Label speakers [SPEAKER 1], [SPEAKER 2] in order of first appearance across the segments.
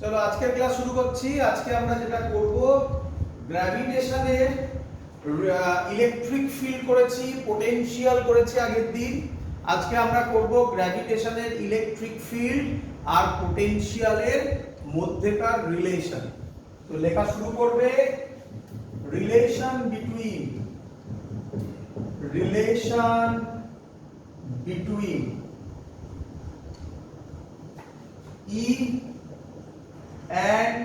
[SPEAKER 1] চলো আজকের ক্লাস শুরু করছি। আজকে আমরা যেটা করব, গ্র্যাভিটেশনের ইলেকট্রিক ফিল্ড করেছি, পোটেনশিয়াল করেছি আগের দিন। আজকে আমরা করব গ্র্যাভিটেশনের ইলেকট্রিক ফিল্ড আর পোটেনশিয়ালের মধ্যেকার রিলেশন। তো লেখা শুরু করবে, relation between E and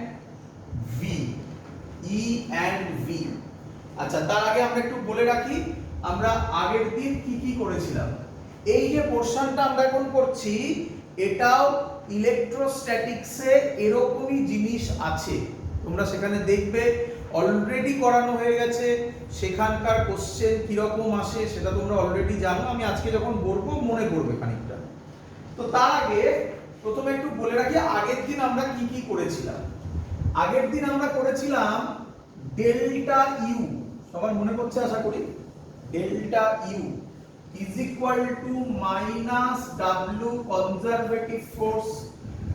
[SPEAKER 1] V, E and V। আচ্ছা, তার আগে আমরা একটু বলে রাখি আমরা আগের দিন কি কি করেছিলাম। এই যে পোরশনটা আমরা এখন করছি, এটাও ইলেকট্রোস্ট্যাটিক্সে এরকমই জিনিস আছে, তোমরা সেখানে দেখবে অলরেডি করানো হয়ে গেছে। সেখানকার কোশ্চেন কিরকম আসে সেটা তোমরা অলরেডি জানো। আমি আজকে যখন বলবো মনে করবে খানিকটা। তো তার আগে প্রথমে একটু বলে রাখি আগের দিন আমরা কি কি করেছিলাম। আগের দিন আমরা করেছিলাম ডেল্টা ইউ, সবার মনে পড়ছে আশা করি। Delta U is equal to minus W conservative force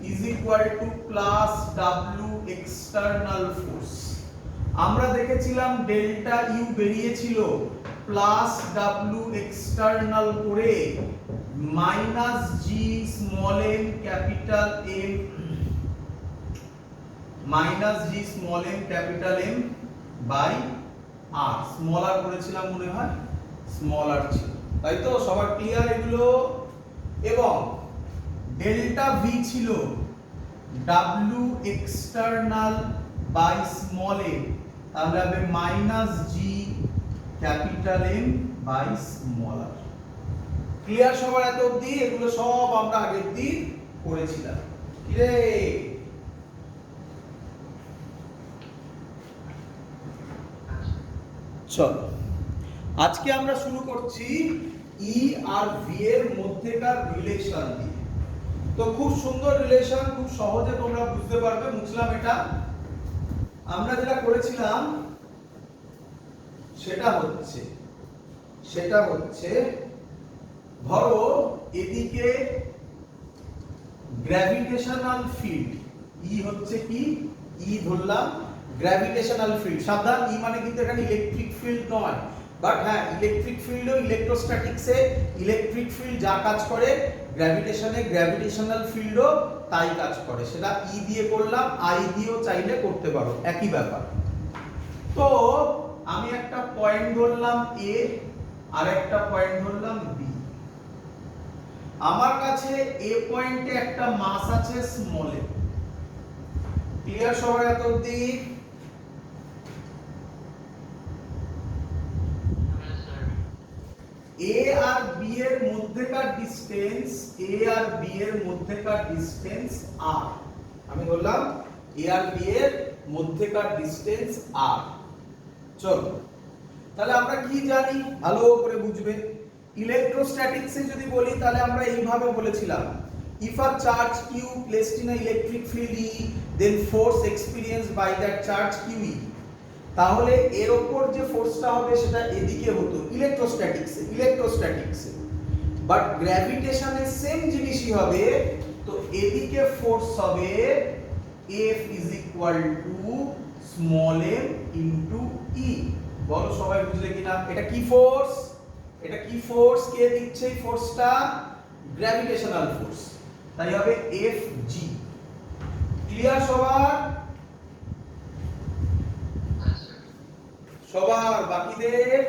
[SPEAKER 1] is equal to plus W external force. আমরা দেখেছিলাম ডেল্টা ইউ বেরিয়েছিল প্লাস ডাব্লিউ এক্সটার্নাল করে minus G small M capital M minus G small M capital M by R. Small R করেছিলাম মনে হয়, small আর ছিল, তাই তো? সবার ক্লিয়ার এগুলো? এবং ডেল্টা ভি ছিল W external by small M, তাহলে হবে minus G capital M by small R. Clear সবার এত অবধি? এগুলো সব আমরা আগের দিন করেছিলাম। কিরে চলো আজকে আমরা শুরু করছি ই আর ভি এর মধ্যেকার রিলেশন দিয়ে। তো খুব সুন্দর রিলেশন, খুব সহজে তোমরা বুঝতে পারবে, মুছলাম এটা। আমরা যেটা করেছিলাম সেটা হচ্ছে ধরো এদিকে গ্র্যাভিটেশনাল ফিল্ড ই হচ্ছে কি, ই ধরলাম গ্র্যাভিটেশনাল ফিল্ড। সাবধান, ই মানে কিন্তু এখানে ইলেকট্রিক ফিল্ড নয়, বাট হ্যাঁ ইলেকট্রিক ফিল্ডও ইলেকট্রোস্ট্যাটিক্সে ইলেকট্রিক ফিল্ড যা কাজ করে গ্র্যাভিটেশনে গ্র্যাভিটেশনাল ফিল্ডও তাই কাজ করে। সেটা ই দিয়ে করলাম, আই দিয়েও চাইলে করতে পারো, একই ব্যাপার। তো আমি একটা পয়েন্ট ধরলাম এ আর একটা পয়েন্ট ধরলাম বি। আমার কাছে এ পয়েন্টে একটা মাস আছে স্মল এ। ক্লিয়ার সবাই এত অবধি? এ আর বি এর মধ্যেকার ডিসটেন্স, এ আর বি এর মধ্যেকার ডিসটেন্স আর। আমি বললাম এ আর বি এর মধ্যেকার ডিসটেন্স আর। চলো তাহলে আমরা কি জানি ভালো করে বুঝবে। ইলেকট্রোস্ট্যাটিক্সে যদি বলি তাহলে আমরা এইভাবে বলেছিলাম, if a charge q placed in an electric field E, then force experienced by that charge QE। তাহলে এর উপর যে ফোর্সটা হবে সেটা এদিকে হতো ইলেকট্রোস্ট্যাটিক্সে, বাট গ্র্যাভিটেশনে সেম জিনিসই হবে। তো এদিকে ফোর্স হবে F is equal to small m into E। বলো সবাই বুঝলে কিনা? এটা কি ফোর্স? এটা কি ফোর্স? কে দিচ্ছে এই ফোর্সটা? গ্র্যাভিটেশনাল ফোর্স, তাই হবে Fg। ক্লিয়ার সবার? সবার বাকিদের?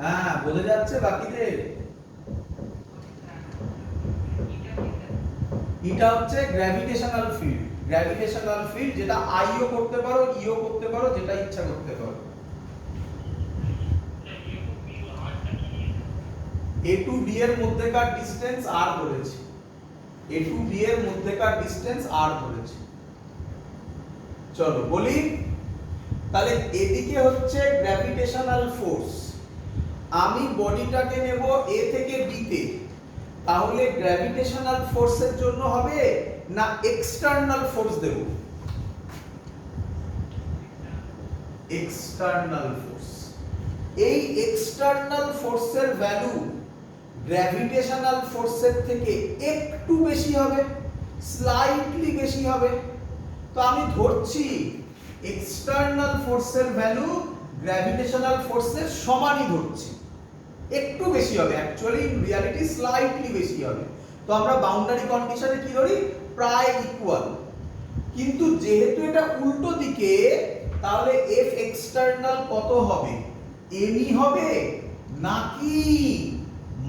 [SPEAKER 1] হ্যাঁ বোঝা যাচ্ছে বাকিদের? এটা হচ্ছে গ্র্যাভিটেশনাল ফিল্ড। গ্র্যাভিটেশনাল ফিল্ড যেটা আইও করতে পারো, ইও করতে পারো, যেটা ইচ্ছা করতে পারো। এ টু বি এর মধ্যেকার ডিসটেন্স আর বলেছি, এ টু বি এর মধ্যেকার ডিসটেন্স আর বলেছি। চলো বলি তাহলে এদিকে হচ্ছে গ্র্যাভিটেশনাল ফোর্স, আমি বডিটাকে নেব এ থেকে বি তে, তাহলে গ্র্যাভিটেশনাল ফোর্সের জন্য হবে না এক্সটার্নাল ফোর্স দেব? External force. এই এক্সটার্নাল ফোর্সের ভ্যালু গ্র্যাভিটেশনাল ফোর্সের থেকে একটু বেশি হবে, স্লাইটলি বেশি হবে। তো আমি ধরছি এক্সটার্নাল ফোর্সের ভ্যালু গ্র্যাভিটেশনাল ফোর্সের সমানই ধরছি, একটু বেশি হবে, অ্যাকচুয়ালি ইন রিয়ালিটি স্লাইটলি বেশি হবে। তো আমরা বাউন্ডারি কন্ডিশনে কি ধরি, প্রায় ইকুয়াল। কিন্তু যেহেতু এটা উল্টো দিকে, তাহলে এফ এক্সটার্নাল কত হবে, এমই হবে নাকি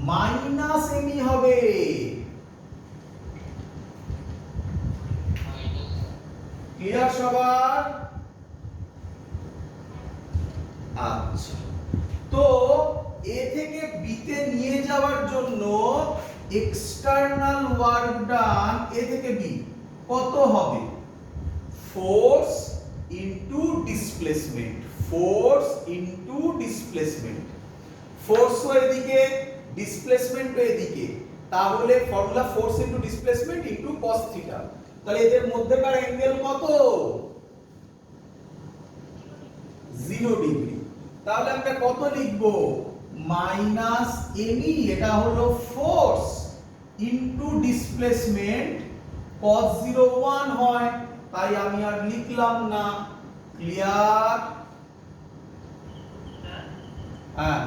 [SPEAKER 1] মাইনাস এমই হবে? ক্লিয়ার সবার? আচ্ছা, তো এ থেকে বি তে নিয়ে যাওয়ার জন্য এক্সটার্নাল ওয়ার্ক ডান এ থেকে বি কত হবে? Force into displacement, force into displacement. Force এদিকে, ডিসপ্লেসমেন্ট এদিকে, তাহলে formula force into displacement into cos theta. তাহলে এদের মধ্যেকার অ্যাঙ্গেল কত? 0 ডিগ্রি। তাহলে আমরা কত লিখব? মাইনাস এমই, এটা হলো ফোর্স ইনটু ডিসপ্লেসমেন্ট, cos 0 1 হয়, তাই আমি আর লিখলাম না। ক্লিয়ার? হ্যাঁ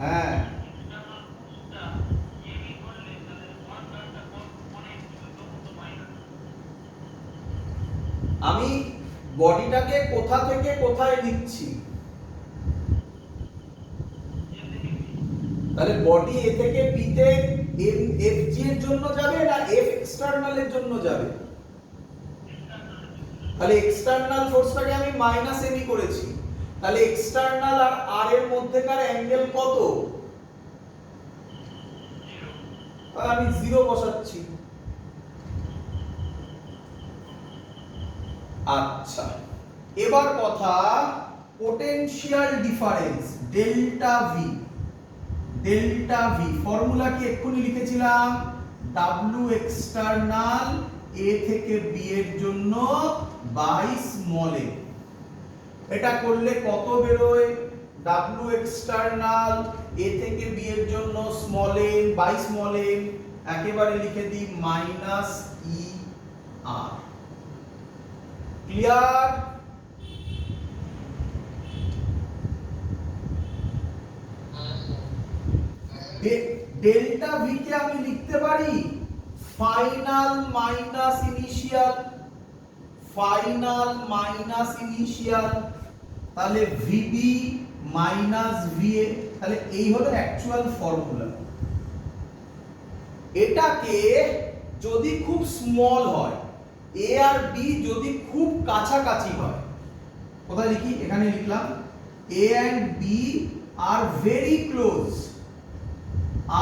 [SPEAKER 1] হ্যাঁ, আমি বডিটাকে কোথা থেকে কোথায় নিচ্ছি? তাহলে বডি এ থেকে বি তে এফ জি এর জন্য যাবে না এফ এক্সটার্নাল এর জন্য যাবে? তাহলে এক্সটার্নাল ফোর্সটাকে আমি মাইনাস এমই করেছি, তাহলে এক্সটার্নাল আর আর এর মধ্যেকার অ্যাঙ্গেল কত? তাহলে আমি 0 বসাচ্ছি। আচ্ছা, এবার কথা potential difference delta V. Delta V formula কি এক্ষুনি লিখেছিলাম, ডাব্লিউ এক্সটার্নাল এ থেকে বি এর জন্য বাই স্মল এ। এটা করলে কত বেরোয়? ডাব্লিউ এক্সটার্নাল এ থেকে বি এর জন্য স্মল এ বাই স্মল এ, একেবারে লিখে দিই মাইনাস ই আর। ক্লিয়ার? ডেল্টা ভি কে আমি লিখতে পারি final minus initial, final minus initial, তাহলে ভিবি মাইনাস ভিএ। তাহলে এই হলো অ্যাকচুয়াল ফর্মুলা। এটাকে যদি খুব স্মল হয়, এ আর বি যদি খুব কাছাকাছি হয়, কোথায় লিখি? এখানে লিখলাম A and B are very close,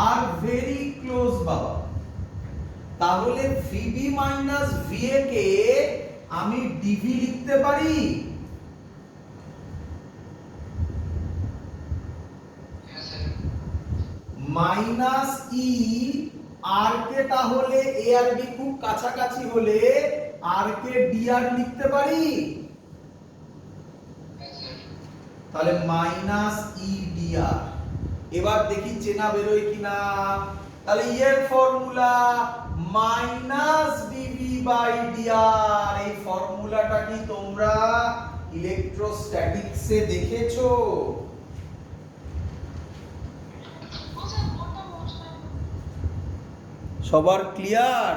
[SPEAKER 1] are very close বাবা, তাহলে ভিবি মাইনাস ভিএ কে আমি ডিভি লিখতে পারি। মাইনাস ই আর কে, তাহলে এ আর বি খুব কাছাকাছি হলে আর কে ডি আর লিখতে পারি। তাহলে মাইনাস ই ডি আর। এবার দেখি চেনা বেরোয় কিনা। তাহলে এর formula minus dv by dr. এই ফর্মুলাটা কি তোমরা ইলেকট্রোস্ট্যাটিক্সে দেখেছো? সবার ক্লিয়ার?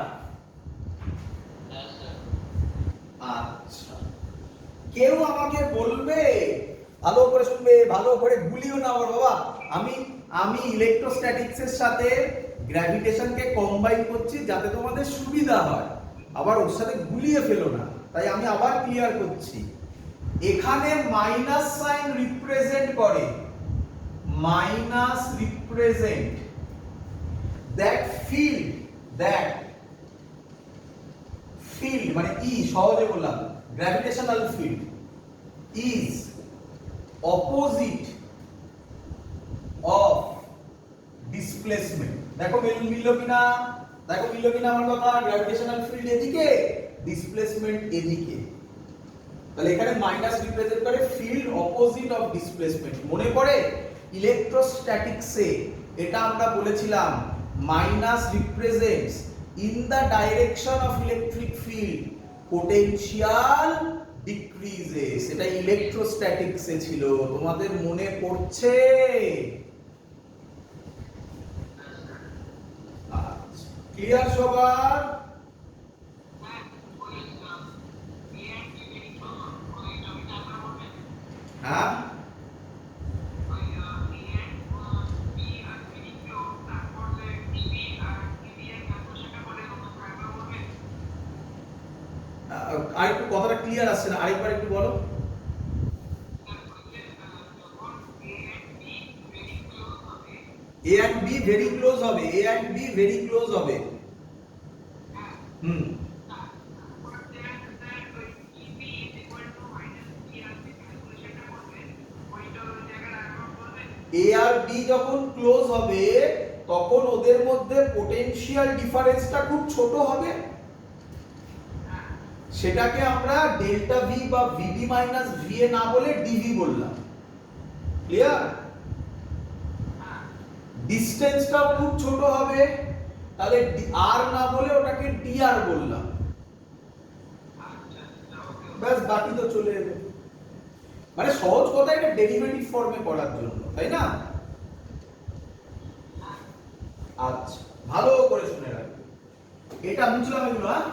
[SPEAKER 1] আচ্ছা, কেউ আমাকে বলবে, ভালো করে শুনবে, ভালো করে গুলিও না আমার বাবা, আমি ইলেকট্রোস্ট্যাটিক্সের সাথে গ্র্যাভিটেশনকে কম্বাইন করছি যাতে তোমাদের সুবিধা হয়, আবার ওর সাথে গুলিয়ে ফেলো না, তাই আমি আবার ক্লিয়ার করছি। এখানে মাইনাস সাইন রিপ্রেজেন্ট করে, minus represent that field, that field মানে ই, সহজে বললাম gravitational field is opposite of displacement. দেখো মিলল কিনা, দেখো মিলল কিনা আমার কথা। গ্র্যাভিটেশনাল ফিল্ড এদিকে, ডিসপ্লেসমেন্ট এদিকে, তাহলে এখানে মাইনাস রিপ্রেজেন্ট করে ফিল্ড অপোজিট অফ ডিসপ্লেসমেন্ট। মনে পড়ে ইলেকট্রোস্ট্যাটিক্সে এটা আমরা বলেছিলাম minus represents in the direction of electric field potential decreases. এটা ইলেকট্রোস্ট্যাটিক্সে ছিল, তোমাদের মনে পড়ছে? ক্লিয়ার সবার? হ্যাঁ, আরেকটু কথাটা ক্লিয়ার আসছে না, আরেকবার একটু বলো। A and B very close হবে, A and B very close হবে। হুম, A আর B যখন ক্লোজ হবে তখন ওদের মধ্যে পোটেনশিয়াল ডিফারেন্সটা খুব ছোট হবে, সেটাকে আমরা ডেল্টা ভি বা ভিবি মাইনাস ভিএ না বলে ডিভি বললাম। ক্লিয়ার? ডিসটেন্সটাও খুব ছোট হবে, তাহলে আর না বলে ওটাকে ডিআর বললাম। ব্যাস, বাকি তো চলে যাবে। মানে সহজ কথা, এটা ডেরিভেটিভ ফর্মে করার জন্য, তাই না? আচ্ছা, ভালো করে শুনে রাখবে। এটা বুঝলাম এগুলো, হ্যাঁ?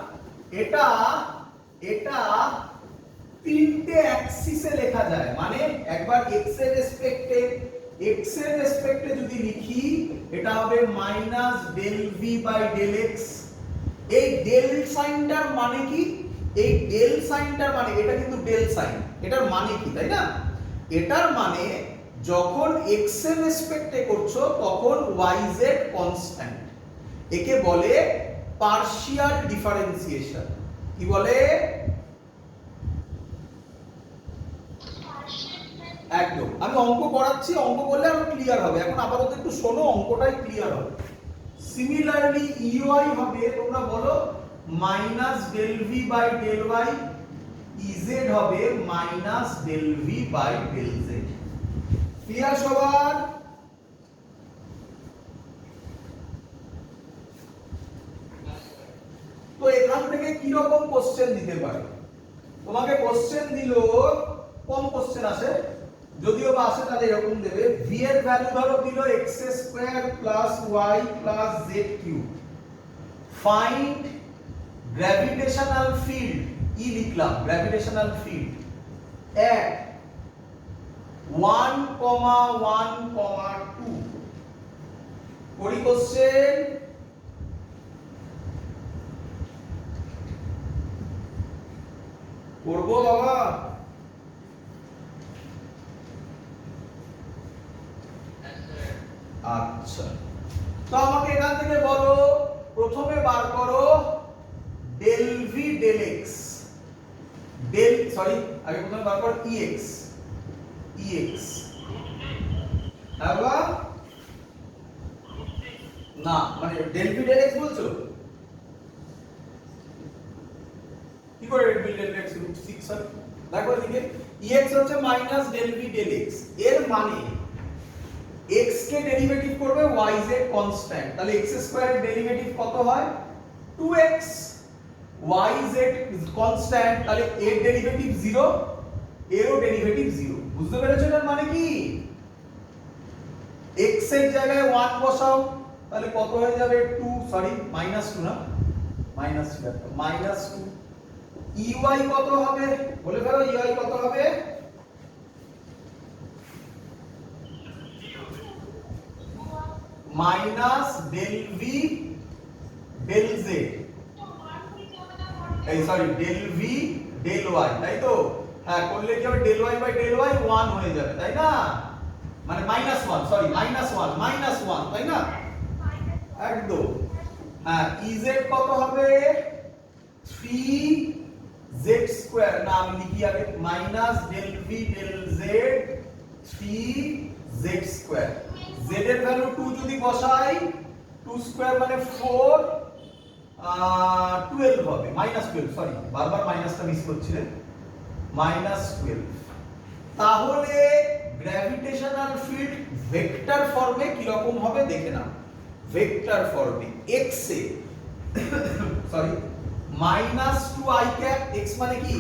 [SPEAKER 1] এটা এটা তিনটে অ্যাক্সিসে লেখা যায়, মানে একবার এক্স এর রেসপেক্টে যদি লিখি এটা হবে minus del V by del X. এই ডেল সাইনটার মানে কি? এই ডেল সাইনটার মানে, এটা কিন্তু ডেল সাইন, এটার মানে কি, তাই না? এটার মানে যখন এক্স এর রেসপেক্টে করছো তখন ওয়াই জেড কনস্ট্যান্ট, একে বলে পার্শিয়াল ডিফারেন্সিয়েশন। কি বলে? একদম। আমি অঙ্ক করাচ্ছি, অঙ্ক করলে আরো ক্লিয়ার হবে। এখন আপাতত একটু শোনো, অঙ্কটাই ক্লিয়ার হবে। সিমিলারলি ইউআই হবে, তোমরা বলো minus del V by del Y, EZ হবে minus del V by del Z. Clear সবার? তো এখান থেকে কি রকম কোশ্চেন দিতে পারে? তোমাকে কোশ্চেন দিল, কম কোশ্চেন আসে, যদিও বা আসে তাহলে এরকম দেবে, ভি এর ভ্যালু ধরো দিল x square plus y plus z cube, find gravitational field, E লিখলাম গ্র্যাভিটেশনাল ফিল্ড at 1,1,2। করি কোশ্চেন? করবো বাবা? আচ্ছা, তো আমাকে এখান থেকে বলো, প্রথমে বার করো ডেল ভি ডেল এক্স, আগে প্রথমে বার করো ইএক্স, হ্যাঁ বাবা? না, মানে ডেল ভি ডেল এক্স বলছো? কি করে del V del X root 6 হয়? দেখো এদিকে ইএক্স হচ্ছে minus del V del X, এর মানে x কে ডেরিভেটিভ করবে yz কনস্ট্যান্ট, তাহলে x স্কয়ার এর ডেরিভেটিভ কত হয়? 2x, yz কনস্ট্যান্ট, তাহলে এর ডেরিভেটিভ 0, এরও ডেরিভেটিভ 0। বুঝতে পেরেছো এর মানে কি? x এর জায়গায় 1 বসাও, তাহলে কত হয়ে যাবে? 2, সরি মাইনাস 2 না, মাইনাস 2। ey কত হবে? বলে ফেলো ey কত হবে? Minus del V del Z, এই sorry del V del Y, তাই তো? হ্যাঁ, করলে কি হবে? Del Y by del Y 1 হয়ে যাবে, তাই না? মানে মাইনাস 1, সরি মাইনাস 1, তাই না? একদম। হ্যাঁ, ইজেড কত হবে? 3z স্কয়ার, না আমি লিখি আগে minus del V del Z 3z square. z এর ভ্যালু 2 যদি বসাই, 2 স্কয়ার মানে 4, 12 হবে, মাইনাস 12, সরি বারবার মাইনাসটা মিস করছিলেন, মাইনাস 12। তাহলে গ্র্যাভিটেশনাল ফিল্ড ভেক্টর ফর্মে কি রকম হবে দেখে নাও। ভেক্টর ফর্মে x A sorry -2 i cap, x মানে কি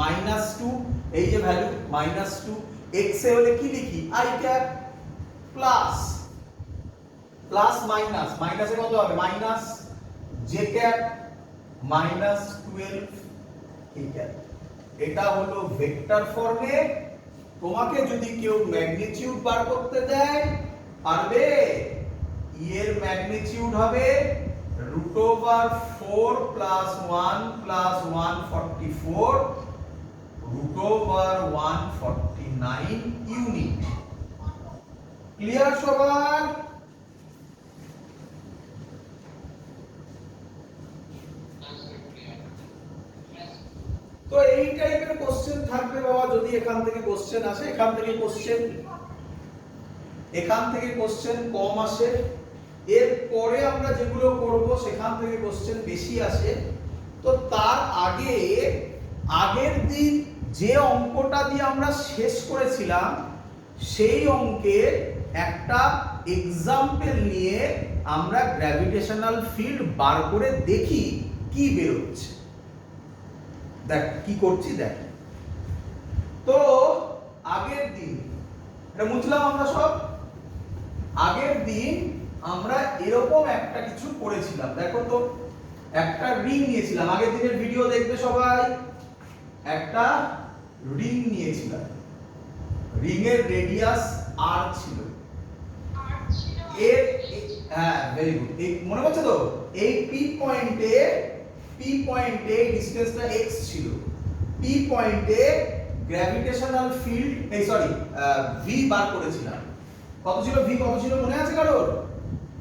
[SPEAKER 1] -2, এই যে ভ্যালু -2, x এ হলে কি লিখি i cap plus plus minus, মাইনাসে কত হবে minus j cap -12 k cap. এটা হলো ভেক্টর ফর্মে। তোমাকে যদি কেউ ম্যাগনিটিউড বার করতে দেয় পারবে? e এর ম্যাগনিটিউড হবে √4 + 1 + 144 √149 ইউনিট। ক্লিয়ার সবার? তো এই টাইপের কোশ্চেন থাকবে বাবা। যদি এখান থেকে কোশ্চেন আসে, এখান থেকে কোশ্চেন কম আসে। এর পরে আমরা যেগুলো করব সেখান থেকে কোশ্চেন বেশি আসে। তো তার আগে আগের দিন যে অঙ্কটা দিয়ে আমরা শেষ করেছিলাম সেই অঙ্কের একটা এক্সাম্পল নিয়ে আমরা গ্র্যাভিটেশনাল ফিল্ড বার করে দেখি কি বের হচ্ছে। দেখ কি করছি দেখ। তো আগের দিন এটা মুছলাম আমরা সব। আগের দিন আমরা এরকম একটা কিছু করেছিলাম। দেখো তো একটা রিং নিয়েছিলাম। আগের দিনের ভিডিও দেখবে সবাই। একটা রিং নিয়েছিলাম, রিং এর রেডিয়াস r ছিল। এর হ্যাঁ ভেরি গুড, মনে পড়ছে তো? এই পি পয়েন্টে ডিসটেন্সটা x ছিল। পি পয়েন্টে গ্র্যাভিটেশনাল ফিল্ড v বার করেছিলাম। কত ছিল v? কত ছিল মনে আছে কারোর?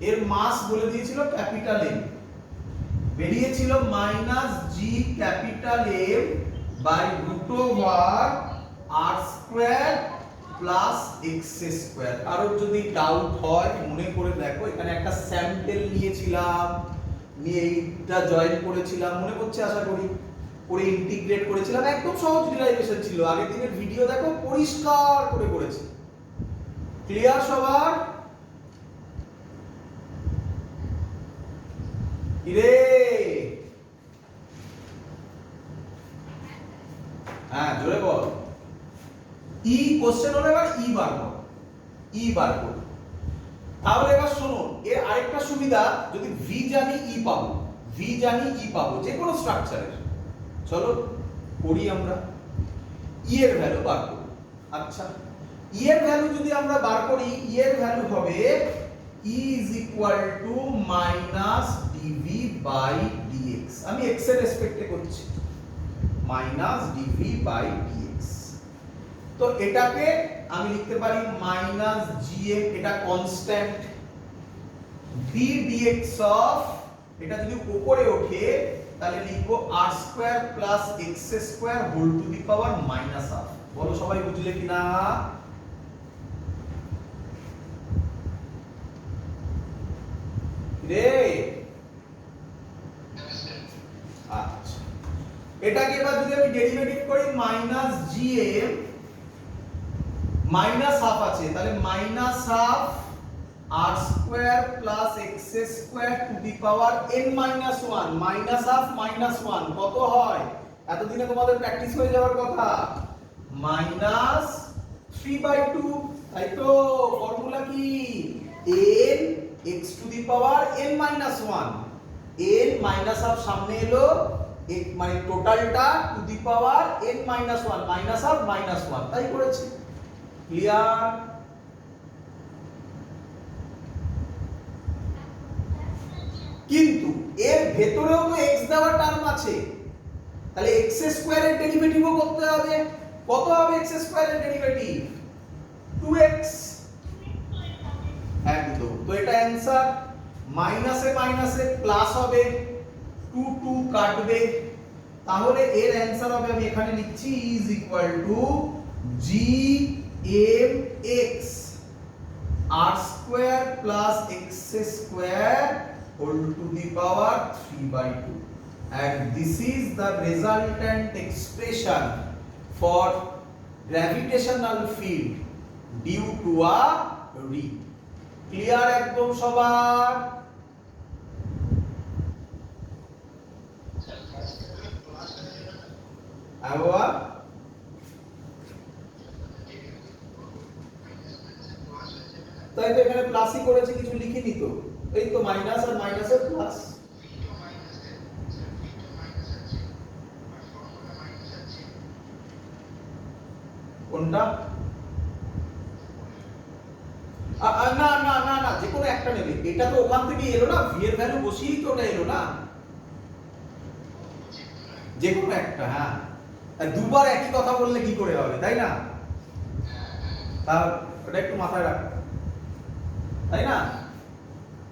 [SPEAKER 1] এর মাস বলে দিয়েছিল ক্যাপিটাল M। বেরিয়েছিল -g capital M by √r² plus x²। কারোর যদি ডাউট হয় মনে করে দেখো, এখানে একটা স্যাম্পল নিয়েছিলাম, নিয়ে এইটা জয়েন করেছিলাম, মনে করছে আশা করি, করে ইন্টিগ্রেট করেছিলাম। একদম সহজ ডিরাইভেশন ছিল। আগের দিনের ভিডিও দেখো, পরিষ্কার করে করেছি। ক্লিয়ার সবার? কিরে হ্যাঁ জোরে বল। ই কোশ্চেন হলো এবার ই বার কর, ই বার কর। তাহলে এবার শোনো, এর আরেকটা সুবিধা, যদি ভি জানি ই পাবো, ভি জানি ই পাবো যে কোনো স্ট্রাকচারের। চলো করি আমরা। ই এর ভ্যালু বার করব। আচ্ছা, ই এর ভ্যালু যদি আমরা বার করি, ই এর ভ্যালু হবে e -dv/dx। আমি x এর রেসপেক্টে করছি, -dv/dx। তো এটাকে আমি লিখতে পারি -gm, এটা কনস্ট্যান্ট, ddx অফ, এটা যদি উপরে ওঠে তাহলে লিখবো r² + x² whole to the পাওয়ার -1/2। বলো সবাই বুঝলে কিনা? রে আচ্ছা, এটাকে এবার যদি আমি ডেরিভেটিভ করি -gm -1/2 আছে, তাহলে -1/2 r² + x² two the power n-1। -1 -1 কত হয়? এতদিনে তোমাদের প্র্যাকটিস হয়ে যাওয়ার কথা। -3/2, তাই তো? ফর্মুলা কি? n x to the power n-1। n -1 সামনে এলো, মানে টোটালটা টু দি পাওয়ার n-1, -1 -1 তাই করেছি। ক্লিয়ার? কিন্তু এর ভেতরেও তো x দেওয়া টার্ম আছে, তাহলে x² এর ডেরিভেটিভও করতে হবে। কত হবে x² এর ডেরিভেটিভ? 2x। একদম। তো এটা অ্যানসার। মাইনাসে মাইনাসে প্লাস হবে, 2 2 কাটবে, তাহলে এর অ্যানসার হবে, আমি এখানে লিখছি gmx r² + x² whole to the power 3/2, and this is the resultant expression for gravitational field due to a rod. Clear একদম সবার? আবার তাই তো এখানে প্লাসই করেছে, কিছু লিখিনি তো, এই তো মাইনাস আর মাইনাসের প্লাস। কোনটা? না না না না, যে কোনো একটা নেবে, এটা তো ওখান থেকে এলো না, ভি এর ভ্যালু বসিয়েই তো ওটা এলো না, যে কোনো একটা। হ্যাঁ, দুবার একই কথা বললে কি করে হবে, তাই না? ওটা একটু মাথায় রাখ, তাই না?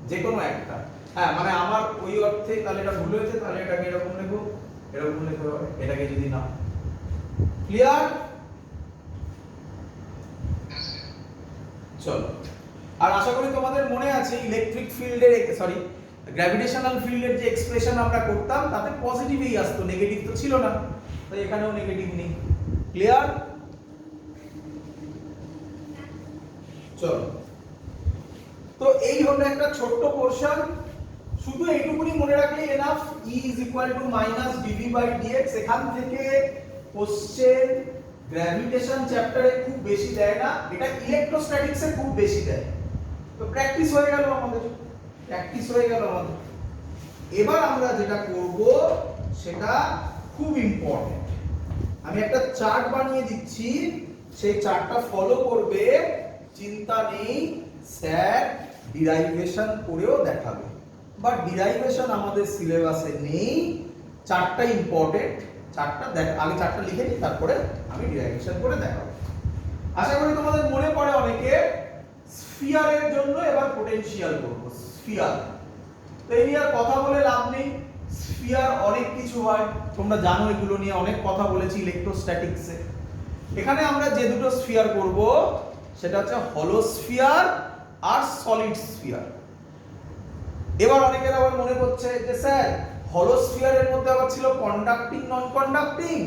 [SPEAKER 1] যে কোনো একটা। হ্যাঁ, মানে আমার ওই অর্থে তাহলে এটা ভুল হয়েছে, তাহলে এটাকে এরকম লিখবো, এরকম লিখতে হবে, এটাকে যদি না। ক্লিয়ার? চলো, আর আশা করি তোমাদের মনে আছে ইলেকট্রিক ফিল্ডের, সরি গ্র্যাভিটেশনাল ফিল্ডের যে এক্সপ্রেশন আমরা করতাম তাতে পজিটিভই আসতো, নেগেটিভ তো ছিল না, তাই এখানেও নেগেটিভ নেই। ক্লিয়ার? চলো, তো এই হলো একটা ছোট্ট পোরশন, শুধু এইটুকুনি মনে রাখলে enough, E is equal to minus dV by dx। এখান থেকে কোশ্চেন গ্র্যাভিটেশন চ্যাপ্টারে খুব বেশি দেয় না, এটা ইলেকট্রোস্ট্যাটিক্সে খুব বেশি দেয়, তো প্র্যাকটিস হয়ে গেল আমাদের, প্র্যাকটিস হয়ে গেল আমাদের। এবার আমরা যেটা করব সেটা খুব ইম্পর্টেন্ট, আমি একটা চার্ট বানিয়ে দিচ্ছি, সেই চার্টটা ফলো করবে, চিন্তা নেই, স্যার ডিরাইভেশন করেও দেখাবে, বাট ডিরাইভেশন আমাদের সিলেবাসে নেই, চার্টটা ইম্পর্টেন্ট, চার্টটা দেখ, আগে চার্টটা লিখে নিই, তারপরে আমি ডিরাইভেশন করে দেখাবো। আশা করি তোমাদের মনে পড়ে অনেকে, স্ফিয়ারের জন্য এবার পোটেনশিয়াল করব, স্ফিয়ার। তো এই নিয়ে আর কথা বলে লাভ নেই, স্ফিয়ার অনেক কিছু হয়, তোমরা জানো এগুলো নিয়ে অনেক কথা বলেছি ইলেকট্রোস্ট্যাটিক্সে। এখানে আমরা যে দুটো স্ফিয়ার করব সেটা হচ্ছে হলো স্ফিয়ার আর সলিড স্ফিয়ার। এবার অনেকের আবার মনে পড়ছে যে স্যার হলো স্ফিয়ারের মধ্যে আবার ছিল কন্ডাক্টিং নন কন্ডাক্টিং,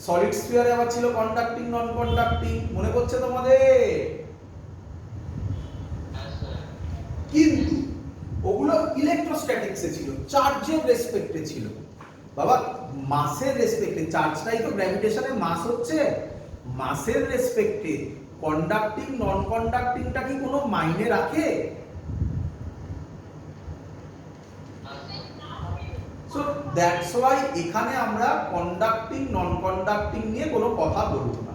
[SPEAKER 1] সলিড স্ফিয়ারে আবার ছিল কন্ডাক্টিং নন কন্ডাক্টিং, মনে পড়ছে তোমাদের? কিন্তু ওগুলো ইলেকট্রোস্ট্যাটিক্সে ছিল, চার্জের রেসপেক্টে ছিল বাবা, মাসের রেসপেক্টে, চার্জটাই তো গ্র্যাভিটেশনে মাস হচ্ছে, মাসের রেসপেক্টে কন্ডাক্টিং নন কন্ডাক্টিংটা কি কোনো মাইনে রাখে? সো দ্যাটস ওয়াই এখানে আমরা কন্ডাক্টিং নন কন্ডাক্টিং নিয়ে কোনো কথা বলবো না,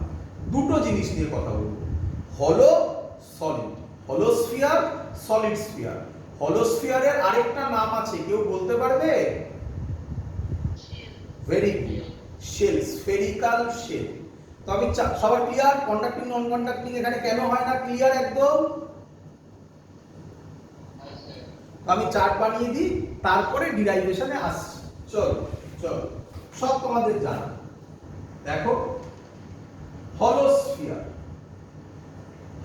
[SPEAKER 1] দুটো জিনিস নিয়ে কথা বলবো, হলো সলিড, হলো স্ফিয়ার, সলিড স্ফিয়ার। হলো স্ফিয়ারের আরেকটা নাম আছে, কেউ বলতে পারবে? Very good, shell, spherical shell. তো আমি সবার ক্লিয়ার, কন্ডাক্টিং নন কন্ডাক্টিং এখানে কেন হয় না, ক্লিয়ার একদম? আমি চার্ট বানিয়ে দিই, তারপরে ডিরাইভেশনে আসছি। চলো চলো, সব তোমাদের জানা। দেখো, হলো স্ফিয়ার,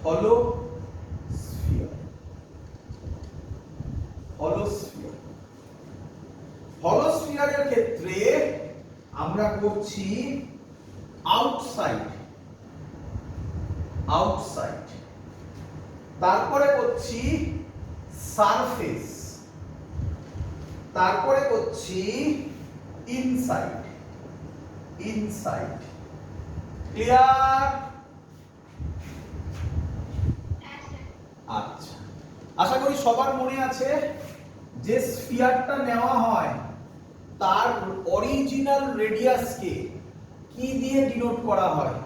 [SPEAKER 1] হলো স্ফিয়ার, হলো স্ফিয়ার, হলো স্ফিয়ারের ক্ষেত্রে আমরা করছি আউটসাইড, আউটসাইড, তারপরে করছি সারফেস, তারপরে করছি ইনসাইড, ইনসাইড। ক্লিয়ার? আচ্ছা, আশা করি সবার মনে আছে যে স্ফিয়ারটা নেওয়া হয় তার অরিজিনাল রেডিয়াসকে কি দিয়ে ডিনোট করা হয়?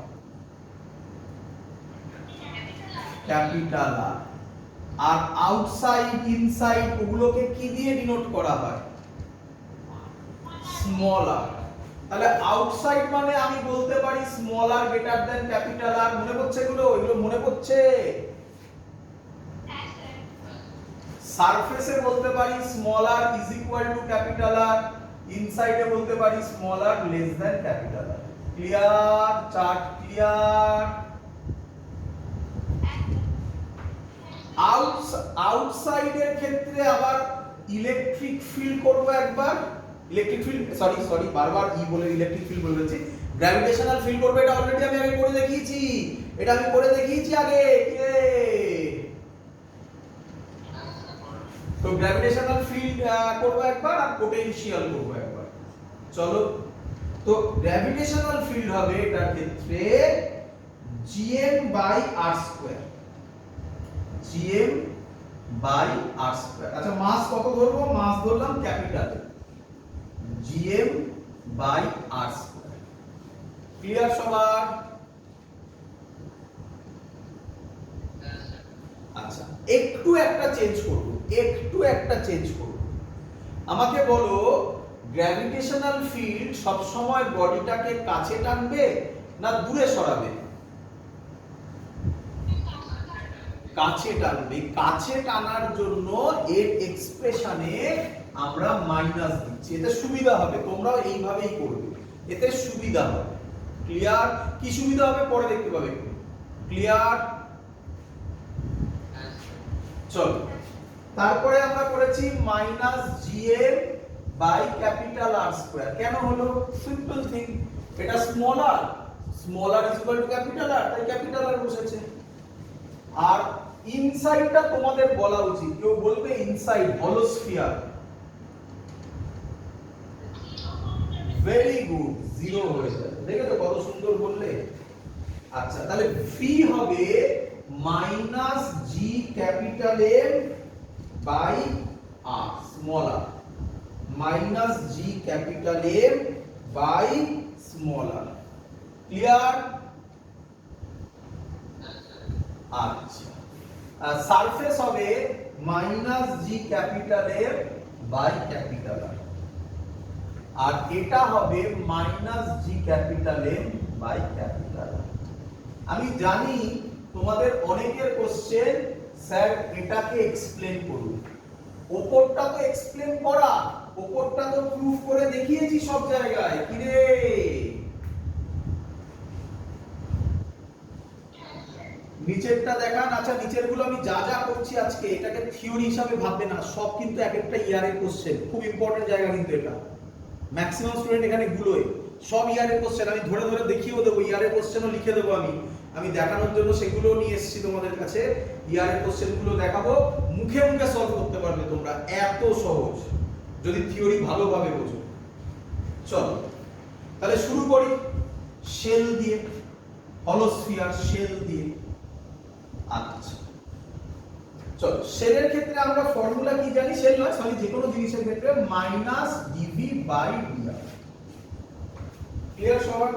[SPEAKER 1] Capital R. আর আউটসাইড ইনসাইড ওগুলোকে কি দিয়ে ডিনোট করা হয়? Small R. তাহলে আউটসাইড মানে আমি বলতে পারি small R greater than capital R, মনে পড়ছে এগুলো? এগুলো মনে পড়ছে? সারফেসে বলতে পারি small R is equal to capital R, ইনসাইডে বলতে পারি small R less than capital R. Clear? Chart clear? আউটসাইডের ক্ষেত্রে আবার ইলেকট্রিক ফিল্ড করব একবার, ইলেকট্রিক ফিল্ড, বারবার ই বলে ইলেকট্রিক ফিল্ড বলেছি, গ্র্যাভিটেশনাল ফিল্ড করব, এটা অলরেডি আমি আগে করে দেখিয়েছি। এটা আমি করে দেখিয়েছি আগে। তো গ্র্যাভিটেশনাল ফিল্ড করব একবার আর পোটেনশিয়াল করব একবার। চলো, তো গ্র্যাভিটেশনাল ফিল্ড হবে এটার ক্ষেত্রে gm/r²। gm/r²। আচ্ছা মাস কত ধরবো? মাস ধরলাম ক্যাপিটাল gm/r²। ক্লিয়ার সবার? আচ্ছা একটু একটা চেঞ্জ করব। আমাকে বলো গ্র্যাভিটেশনাল ফিল্ড সব সময় বডিটাকে কাছে টানবে না দূরে সরাবে? কাছে টানবে। কাছে টানার জন্য এর এক্সপ্রেশনে আমরা মাইনাস দিচ্ছি, এতে সুবিধা হবে। তোমরাও এইভাবেই করবে, এতে সুবিধা হবে। ক্লিয়ার? কি সুবিধা হবে পরে দেখতে পাবে। ক্লিয়ার? চলো, তারপরে আমরা করেছি -gm/R²। কেন হলো? সিম্পল থিং, এটা small r is equal to capital R, তাই ক্যাপিটাল আর বসেছে। আর ইনসাইডটা তোমাদের বলা উচিত। কেউ বলবে ইনসাইড হলোস্ফিয়ার। ভেরি গুড, 0 হয়ে যাবে। দেখেছো কত সুন্দর বললে। আচ্ছা তাহলে ভি হবে -G∠M/r স্মলার, -G∠M/r। ক্লিয়ার? আচ্ছা সারফেস হবে -G∠M/R আর এটা হবে -G∠M/R। আমি জানি তোমাদের অনেকের কোশ্চেন, স্যার এটাকে এক্সপ্লেন করুন। ওপরটা তো এক্সপ্লেন করা, ওপরটা তো প্রুফ করে দেখিয়েছি সব জায়গায়। কি রে, নিচেরটা দেখান। আচ্ছা নিচের গুলো আমি যা যা করছি আজকে, এটাকে থিওরি হিসাবে ভাববে না, সব কিন্তু এক একটা ইয়ারের কোশ্চেন। খুব ইম্পর্টেন্ট জায়গা কিন্তু এটা। ম্যাক্সিমাম স্টুডেন্ট এখানে গুলোয় সব ইয়ারের কোশ্চেন আমি ধরে ধরে দেখিয়েও দেবো, ইয়ারের কোশ্চেনও লিখে দেবো। আমি দেখানোর জন্য সেগুলো নিয়ে এসেছি তোমাদের কাছে। ইয়ারের কোশ্চেন গুলো দেখাবো, মুখে মুখে সলভ করতে পারবে তোমরা, এত সহজ যদি থিওরি ভালোভাবে বোঝো। চলো তাহলে শুরু করি শেল দিয়ে, হলোস্ফিয়ার শেল দিয়ে। আচ্ছা চলো, শেলের ক্ষেত্রে আমরা ফর্মুলা কি জানি? শেল নয় সরি, যে কোনো জিনিসের ক্ষেত্রে -dv/dr। ক্লিয়ার সবার?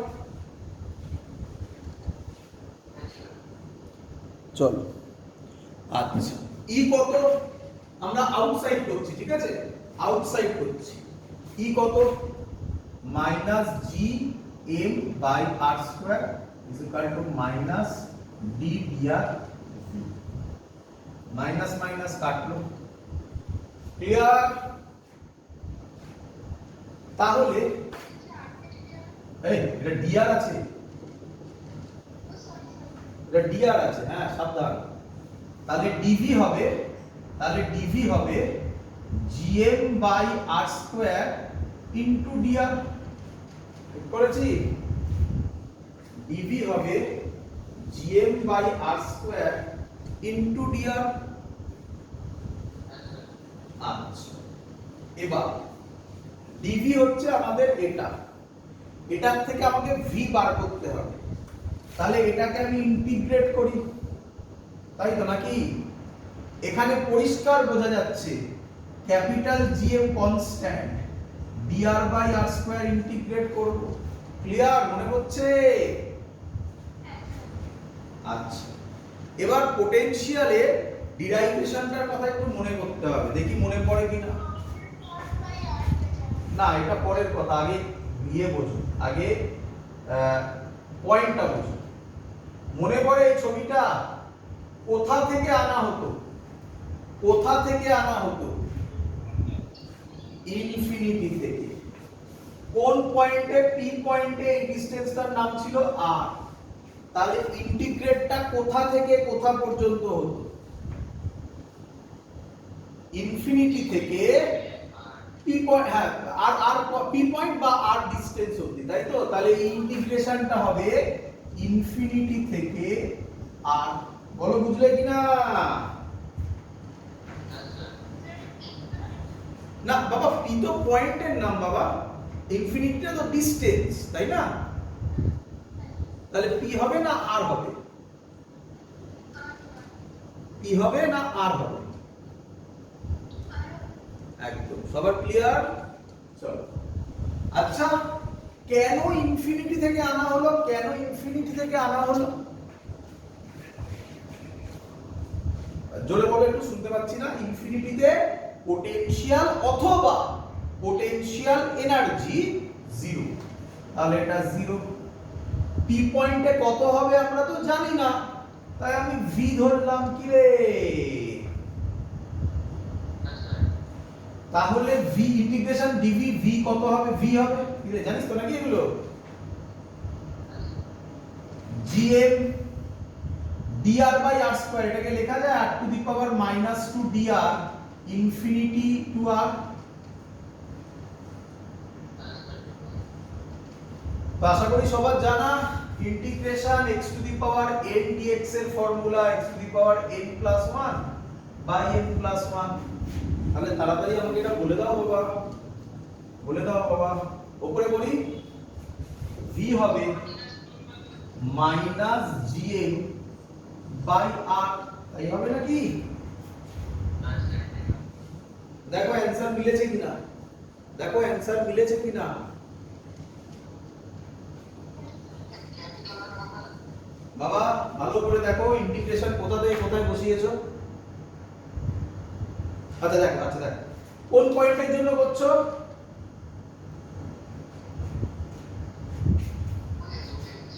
[SPEAKER 1] চলো আচ্ছা ই কত? আমরা আউটসাইড করছি, ঠিক আছে? আউটসাইড করছি। ই কত? -gm/r² is equal to -d/dr। Minus minus কাটলো। ক্লিয়ার? তাহলে এই এটা dr আছে, এটা dr আছে, হ্যাঁ সাবধান। তাহলে dv হবে gm/r² ইনটু dr। ঠিক করেছি? dv হবে gm/r² ইনটু dr। আচ্ছা এবার dv হচ্ছে আমাদের এটার থেকে আমাকে v বার করতে হবে। তাহলে এটাকে আমি ইন্টিগ্রেট করি, তাই তো নাকি? এখানে পরিষ্কার বোঝা যাচ্ছে capital GM constant, dr/r² integrate করব। ক্লিয়ার? মনে হচ্ছে? আচ্ছা এবার পোটেনশিয়ালে ডিরাইভেশনটার কথা একটু মনে করতে হবে, দেখি মনে পড়ে কিনা। না এটা পরের কথা, আগে দিয়ে বোঝো, আগে পয়েন্টটা বোঝো। মনে পড়ে এই ছবিটা কোথা থেকে আনা হতো? ইনফিনিটি থেকে। কোন পয়েন্টে? পি পয়েন্টে এই ডিসটেন্সটার নাম ছিল r। তাহলে ইন্টিগ্রেটটা কোথা থেকে কোথা পর্যন্ত হতো? ইনফিনিটি থেকে পি পয়েন্ট, হ্যাঁ আর পি পয়েন্ট বা r ডিসটেন্স অবধি, তাই তো? তাহলে এই ইন্টিগ্রেশনটা হবে ইনফিনিটি থেকে আর, বলো বুঝলে কিনা? না বাবা, পি তো পয়েন্টের নাম বাবা, ইনফিনিটিটা তো ডিসটেন্স, তাই না? তাহলে পি হবে না আর হবে? পি হবে না আর হবে? একদম সবার ক্লিয়ার? চলো, আচ্ছা কেন ইনফিনিটি থেকে আনা হলো? কেন ইনফিনিটি থেকে আনা হলো? জোরে বলে, একটু শুনতে পাচ্ছি না। ইনফিনিটিতে পোটেনশিয়াল অথবা পোটেনশিয়াল এনার্জি জিরো, তাহলে এটা জিরো। পি পয়েন্টে কত হবে আমরা তো জানি না, তাই আমি ভি ধরলাম। কি রে, তাহলে ভি ইন্টিগ্রেশন ডিভি ভি কত হবে? ভি হবে কি রে, জানিস তো নাকি এগুলো? GM dr by r square, এটাকে লেখা যায় r to the power -2 dr infinity to r। তো আশা করি সবার জানা integration x to the power n dx এর formula x to the power n plus 1 by n plus 1। তাহলে তাড়াতাড়ি আমাকে এটা বলে দাও বাবা, বলে দাও বাবা। উপরে বলি v হবে মাইনাস gm বাই r, তাই হবে নাকি? দেখো অ্যানসার মিলেছে কিনা, দেখো অ্যানসার মিলেছে কিনা। বাবা ভালো করে দেখো ইন্টিগ্রেশন কোথা থেকে কোথায় বসিয়েছো। আচ্ছা দেখো, আচ্ছা দেখো কোন পয়েন্টের জন্য করছো?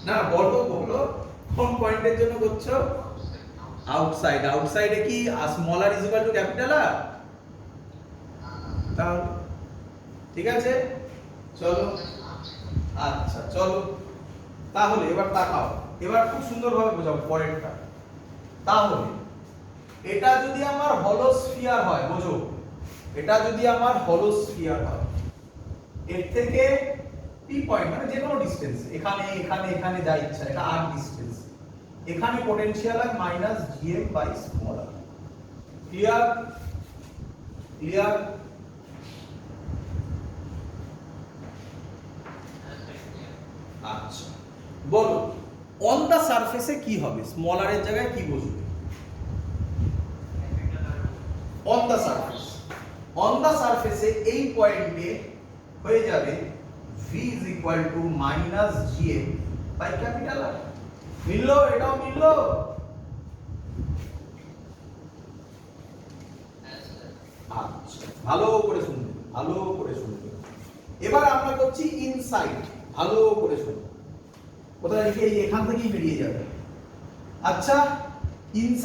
[SPEAKER 1] না বলো বলো, কোন পয়েন্টের জন্য করছো? আউটসাইড। আউটসাইডে কি small R is equal to capital R? তাহলে ঠিক আছে, চলো। আচ্ছা চলো, তাহলে এবার তাকাও, এবার খুব সুন্দরভাবে বোঝাও পরেরটা। তাহলে এটা যদি আমার হলো স্ফিয়ার হয়, বোঝো, এটা যদি আমার হলো স্ফিয়ার হয়, এর থেকে পি পয়েন্ট মানে যে কোনো ডিসটেন্স, এখানে এখানে এখানে যা ইচ্ছা, এটা আর ডিসটেন্স, এখানে পোটেনশিয়াল হয় minus GM by small R. Clear? Clear? আচ্ছা বলো, অন দা সারফেসে কি হবে? স্মল আর এর জায়গায় কি বসবে? On the surface, on the সারফেসে এই পয়েন্টে হয়ে যাবে v is equal to minus gm by capital R। মিললো? এটাও মিললো? আচ্ছা ভালো করে শুনবে, ভালো করে শুনবে। এবার আমরা করছি ইনসাইড, ভালো করে শুনবে। কোথায় লিখে, এখান থেকেই বেরিয়ে যাবে। আচ্ছা ইনসাইড